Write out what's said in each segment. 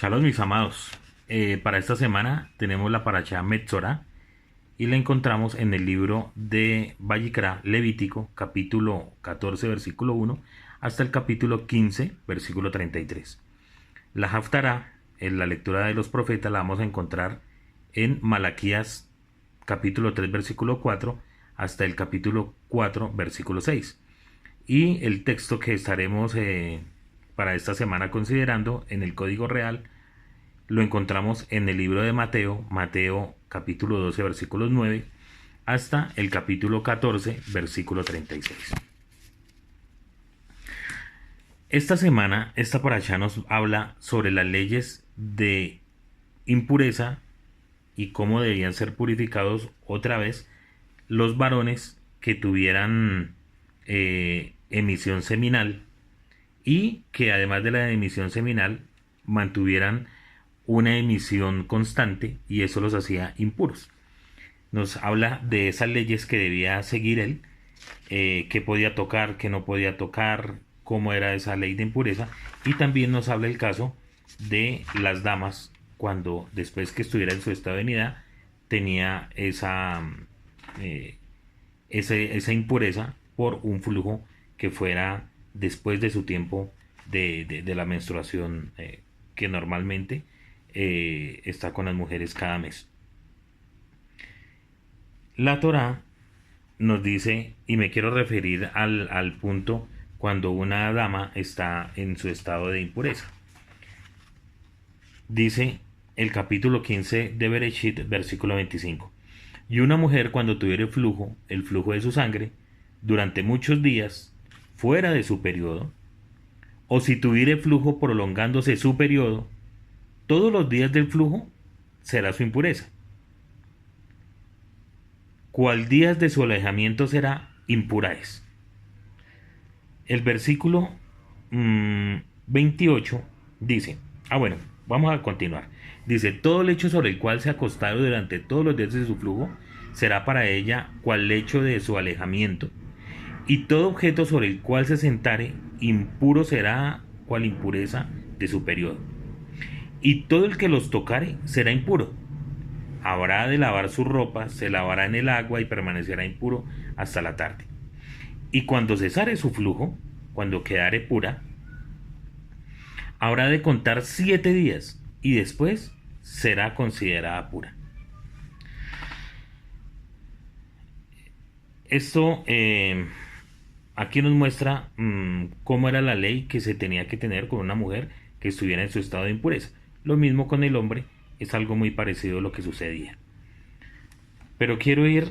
Shalom, mis amados. Para esta semana tenemos la Parashá Metzorá y la encontramos en el libro de Vayikra, Levítico, capítulo 14, versículo 1, hasta el capítulo 15, versículo 33. La Haftará, en la lectura de los profetas, la vamos a encontrar en Malaquías, capítulo 3, versículo 4, hasta el capítulo 4, versículo 6. Y el texto que estaremos para esta semana considerando en el Código Real lo encontramos en el libro de Mateo, Mateo capítulo 12 versículos 9 hasta el capítulo 14 versículo 36. Esta semana, esta parashá nos habla sobre las leyes de impureza y cómo debían ser purificados otra vez los varones que tuvieran emisión seminal y que además de la emisión seminal mantuvieran una emisión constante y eso los hacía impuros. Nos habla de esas leyes que debía seguir él, qué podía tocar, qué no podía tocar, cómo era esa ley de impureza, y también nos habla el caso de las damas cuando después que estuviera en su estado de nidad tenía esa impureza por un flujo que fuera después de su tiempo de la menstruación que normalmente está con las mujeres cada mes. La Torá nos dice, y me quiero referir al punto cuando una dama está en su estado de impureza. Dice el capítulo 15 de Bereshit, versículo 25. Y una mujer cuando tuviere el flujo de su sangre, durante muchos días, fuera de su periodo, o si tuviere flujo prolongándose su periodo, todos los días del flujo será su impureza. ¿Cuál días de su alejamiento será impura es? El versículo 28 dice, vamos a continuar. Dice, todo lecho sobre el cual se ha acostado durante todos los días de su flujo será para ella cual lecho de su alejamiento, y todo objeto sobre el cual se sentare impuro será cual impureza de su periodo. Y todo el que los tocare será impuro. Habrá de lavar su ropa, se lavará en el agua y permanecerá impuro hasta la tarde. Y cuando cesare su flujo, cuando quedare pura, habrá de contar 7 días y después será considerada pura. Esto aquí nos muestra cómo era la ley que se tenía que tener con una mujer que estuviera en su estado de impureza. Lo mismo con el hombre, es algo muy parecido a lo que sucedía. Pero quiero ir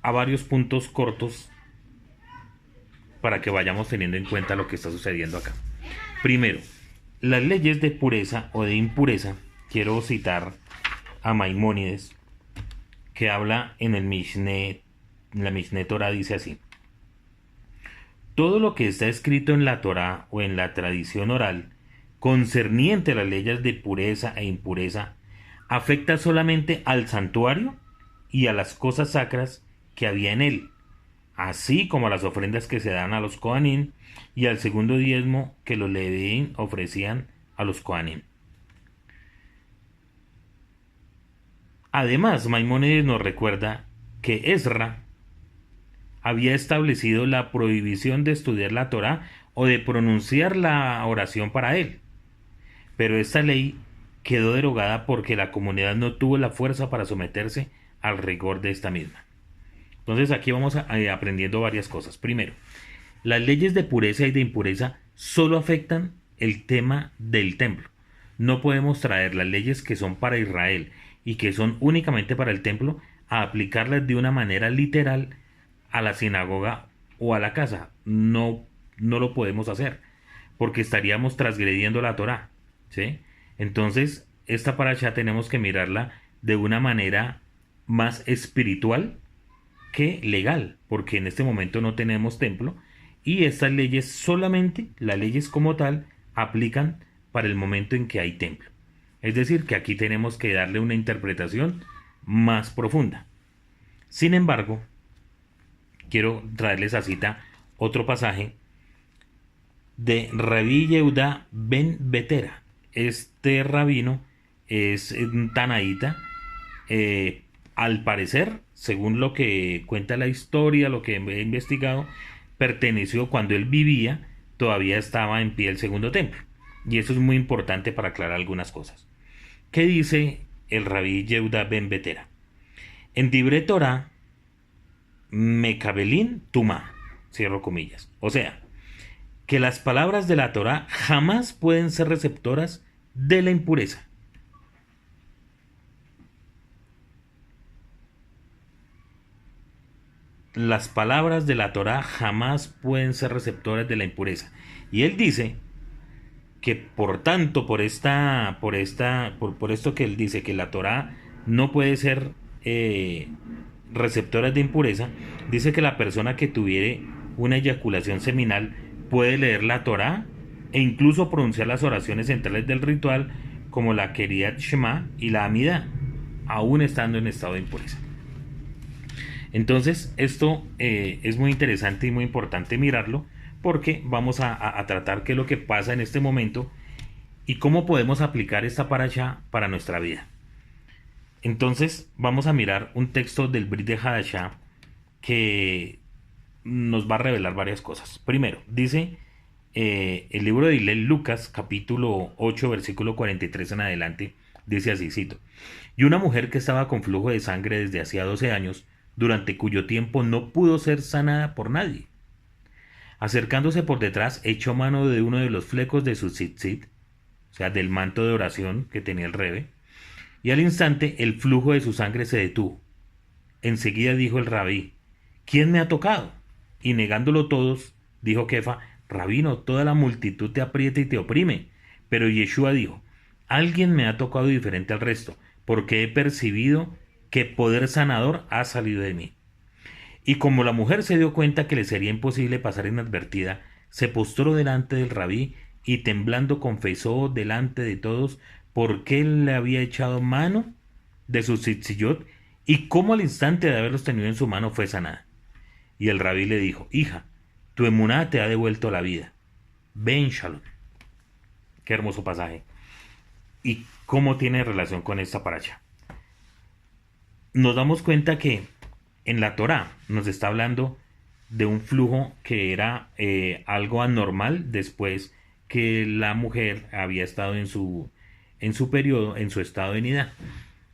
a varios puntos cortos para que vayamos teniendo en cuenta lo que está sucediendo acá. Primero, las leyes de pureza o de impureza. Quiero citar a Maimónides, que habla en el Mishneh, la Mishneh Torah, dice así: todo lo que está escrito en la Torah o en la tradición oral concerniente a las leyes de pureza e impureza afecta solamente al santuario y a las cosas sacras que había en él, así como a las ofrendas que se dan a los Kohanim y al segundo diezmo que los Levín ofrecían a los Kohanim. Además, Maimónides nos recuerda que Ezra había establecido la prohibición de estudiar la Torá o de pronunciar la oración para él, pero esta ley quedó derogada porque la comunidad no tuvo la fuerza para someterse al rigor de esta misma. Entonces aquí vamos aprendiendo varias cosas. Primero, las leyes de pureza y de impureza solo afectan el tema del templo. No podemos traer las leyes que son para Israel y que son únicamente para el templo a aplicarlas de una manera literal a la sinagoga o a la casa. No lo podemos hacer porque estaríamos transgrediendo la Torá, ¿sí? Entonces, esta parashá tenemos que mirarla de una manera más espiritual que legal, porque en este momento no tenemos templo y estas leyes solamente, las leyes como tal, aplican para el momento en que hay templo. Es decir, que aquí tenemos que darle una interpretación más profunda. Sin embargo, quiero traerles a cita otro pasaje de Rabí Yehuda ben Betera. Este rabino es un tanaíta. Al parecer, según lo que cuenta la historia, lo que he investigado, perteneció cuando él vivía, todavía estaba en pie el segundo templo. Y eso es muy importante para aclarar algunas cosas. ¿Qué dice el Rabí Yehuda ben Betera? En Dibre Torah, Mekabelin Tuma, cierro comillas. O sea, que las palabras de la Torah jamás pueden ser receptoras de la impureza. Las palabras de la Torah jamás pueden ser receptoras de la impureza. Y él dice que por tanto, por esto que él dice que la Torah no puede ser receptoras de impureza, dice que la persona que tuviere una eyaculación seminal puede leer la Torah e incluso pronunciar las oraciones centrales del ritual como la Keriyat Shema y la Amida, aún estando en estado de impureza. Entonces, esto es muy interesante y muy importante mirarlo porque vamos a tratar qué es lo que pasa en este momento y cómo podemos aplicar esta parashá para nuestra vida. Entonces, vamos a mirar un texto del Brit de Hadashah que nos va a revelar varias cosas. Primero, dice el libro de Hillel Lucas, capítulo 8, versículo 43 en adelante, dice así, cito: y una mujer que estaba con flujo de sangre desde hacía 12 años, durante cuyo tiempo no pudo ser sanada por nadie. Acercándose por detrás, echó mano de uno de los flecos de su tzitzit, o sea, del manto de oración que tenía el rebe, y al instante el flujo de su sangre se detuvo. Enseguida dijo el rabí: ¿quién me ha tocado? Y negándolo todos, dijo Kefa: Rabino, toda la multitud te aprieta y te oprime. Pero Yeshua dijo: alguien me ha tocado diferente al resto, porque he percibido que poder sanador ha salido de mí. Y como la mujer se dio cuenta que le sería imposible pasar inadvertida, se postró delante del rabí y temblando confesó delante de todos por qué él le había echado mano de su tzitziyot y cómo al instante de haberlos tenido en su mano fue sanada. Y el rabí le dijo: hija, tu emuná te ha devuelto la vida. Ven Shalom. Qué hermoso pasaje. ¿Y cómo tiene relación con esta paracha? Nos damos cuenta que en la Torá nos está hablando de un flujo que era algo anormal después que la mujer había estado en su periodo, en su estado de nidá.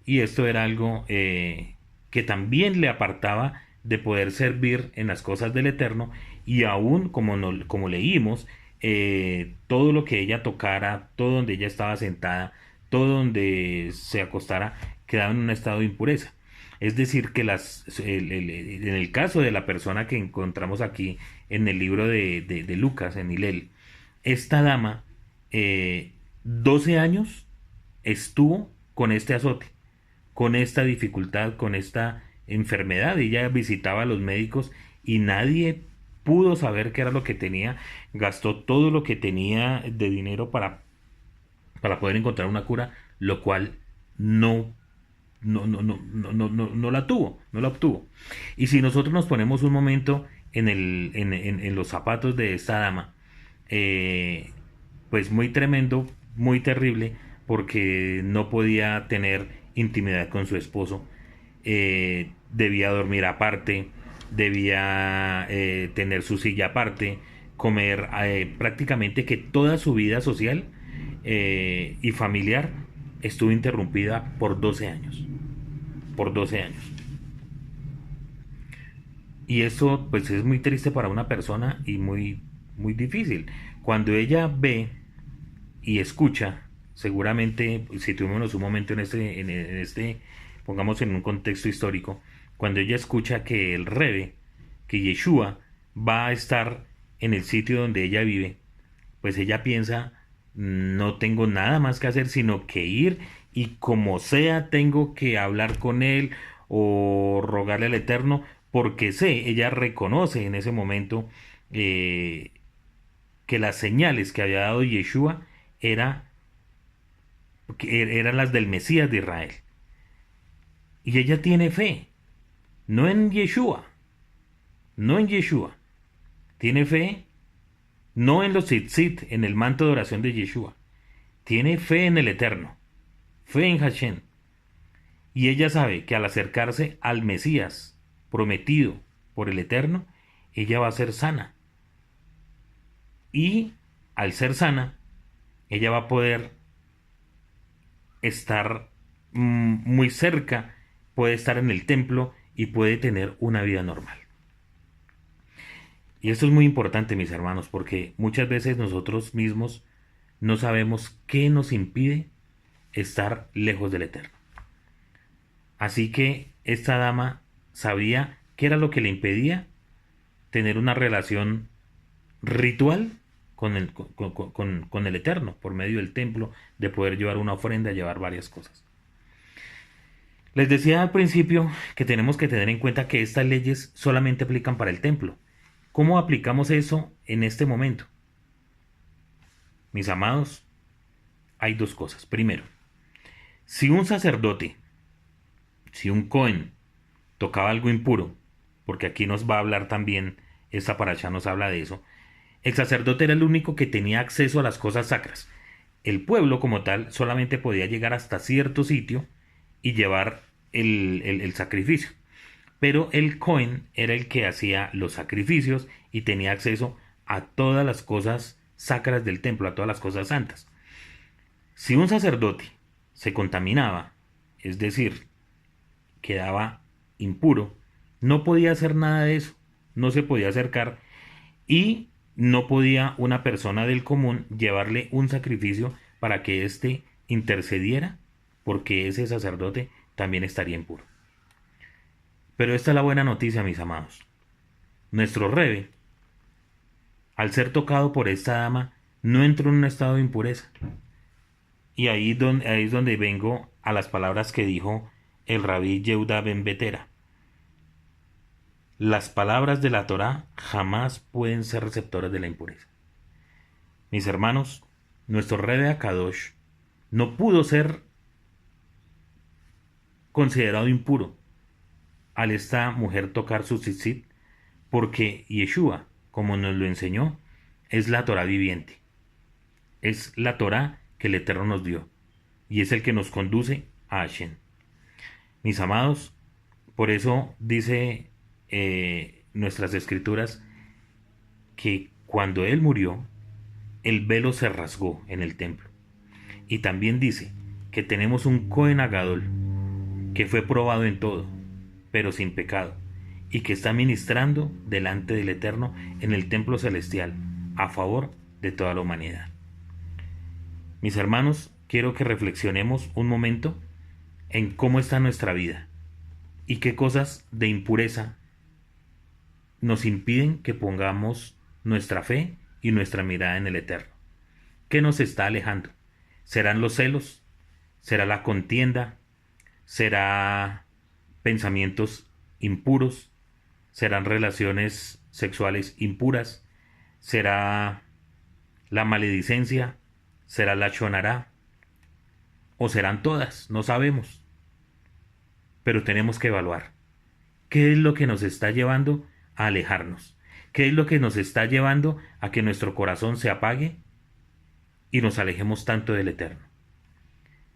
Y esto era algo que también le apartaba de poder servir en las cosas del Eterno, y aún como leímos, todo lo que ella tocara, todo donde ella estaba sentada, todo donde se acostara, quedaba en un estado de impureza. Es decir, que en el caso de la persona que encontramos aquí en el libro de Lucas, en Hillel, esta dama, 12 años estuvo con este azote, con esta dificultad, con esta enfermedad. Ella visitaba a los médicos y nadie pudo saber qué era lo que tenía. Gastó todo lo que tenía de dinero para poder encontrar una cura, lo cual no la obtuvo. Y si nosotros nos ponemos un momento en los zapatos de esta dama, pues muy tremendo, muy terrible, porque no podía tener intimidad con su esposo, debía dormir aparte, debía tener su silla aparte, comer, prácticamente que toda su vida social y familiar estuvo interrumpida por 12 años. Por 12 años. Y eso pues es muy triste para una persona y muy, muy difícil. Cuando ella ve y escucha, seguramente, si tuvimos un momento en este, pongamos en un contexto histórico, cuando ella escucha que el Rebe, que Yeshua va a estar en el sitio donde ella vive, pues ella piensa: no tengo nada más que hacer sino que ir, y como sea tengo que hablar con él o rogarle al Eterno, porque ella reconoce en ese momento que las señales que había dado Yeshua eran las del Mesías de Israel. Y ella tiene fe, no en Yeshua, tiene fe no en los tzitzit, en el manto de oración de Yeshua. Tiene fe en el Eterno, fe en Hashem. Y ella sabe que al acercarse al Mesías prometido por el Eterno, ella va a ser sana. Y al ser sana, ella va a poder estar muy cerca, puede estar en el templo y puede tener una vida normal. Y esto es muy importante, mis hermanos, porque muchas veces nosotros mismos no sabemos qué nos impide estar lejos del Eterno. Así que esta dama sabía qué era lo que le impedía tener una relación ritual con el Eterno, por medio del templo, de poder llevar una ofrenda, llevar varias cosas. Les decía al principio que tenemos que tener en cuenta que estas leyes solamente aplican para el templo. ¿Cómo aplicamos eso en este momento? Mis amados, hay dos cosas. Primero, si un sacerdote, si un Cohen tocaba algo impuro, porque aquí nos va a hablar también, esta paracha nos habla de eso, el sacerdote era el único que tenía acceso a las cosas sacras. El pueblo como tal solamente podía llegar hasta cierto sitio y llevar el sacrificio. Pero el Cohen era el que hacía los sacrificios y tenía acceso a todas las cosas sacras del templo, a todas las cosas santas. Si un sacerdote se contaminaba, es decir, quedaba impuro, no podía hacer nada de eso, no se podía acercar y no podía una persona del común llevarle un sacrificio para que éste intercediera, porque ese sacerdote también estaría impuro. Pero esta es la buena noticia, mis amados. Nuestro Rebe, al ser tocado por esta dama, no entró en un estado de impureza. Y ahí es donde vengo a las palabras que dijo el rabí Yehuda ben Betera. Las palabras de la Torá jamás pueden ser receptoras de la impureza. Mis hermanos, nuestro Rebe Akadosh no pudo ser considerado impuro al esta mujer tocar su tzitzit, porque Yeshua, como nos lo enseñó, es la Torá viviente. Es la Torá que el Eterno nos dio, y es el que nos conduce a Hashem. Mis amados, por eso dice nuestras escrituras que cuando Él murió, el velo se rasgó en el templo. Y también dice que tenemos un Cohen Agadol que fue probado en todo, pero sin pecado, y que está ministrando delante del Eterno en el templo celestial, a favor de toda la humanidad. Mis hermanos, quiero que reflexionemos un momento en cómo está nuestra vida y qué cosas de impureza nos impiden que pongamos nuestra fe y nuestra mirada en el Eterno. ¿Qué nos está alejando? ¿Serán los celos? ¿Será la contienda? ¿Será pensamientos impuros? ¿Serán relaciones sexuales impuras? ¿Será la maledicencia? ¿Será la shonará? ¿O serán todas? No sabemos. Pero tenemos que evaluar. ¿Qué es lo que nos está llevando a alejarnos? ¿Qué es lo que nos está llevando a que nuestro corazón se apague y nos alejemos tanto del Eterno?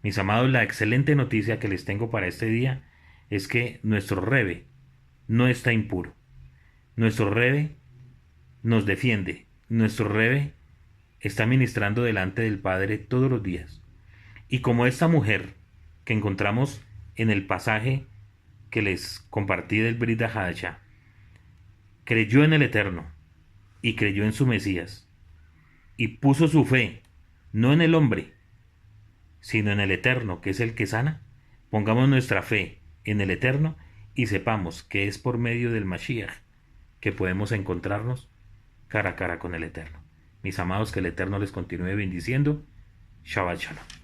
Mis amados, la excelente noticia que les tengo para este día es que nuestro Rebe no está impuro. Nuestro Rebe nos defiende. Nuestro Rebe está ministrando delante del Padre todos los días. Y como esta mujer que encontramos en el pasaje que les compartí del Brit Hadashah, creyó en el Eterno y creyó en su Mesías y puso su fe no en el hombre, sino en el Eterno, que es el que sana, pongamos nuestra fe en el Eterno y sepamos que es por medio del Mashiach que podemos encontrarnos cara a cara con el Eterno. Mis amados, que el Eterno les continúe bendiciendo. Shabbat Shalom.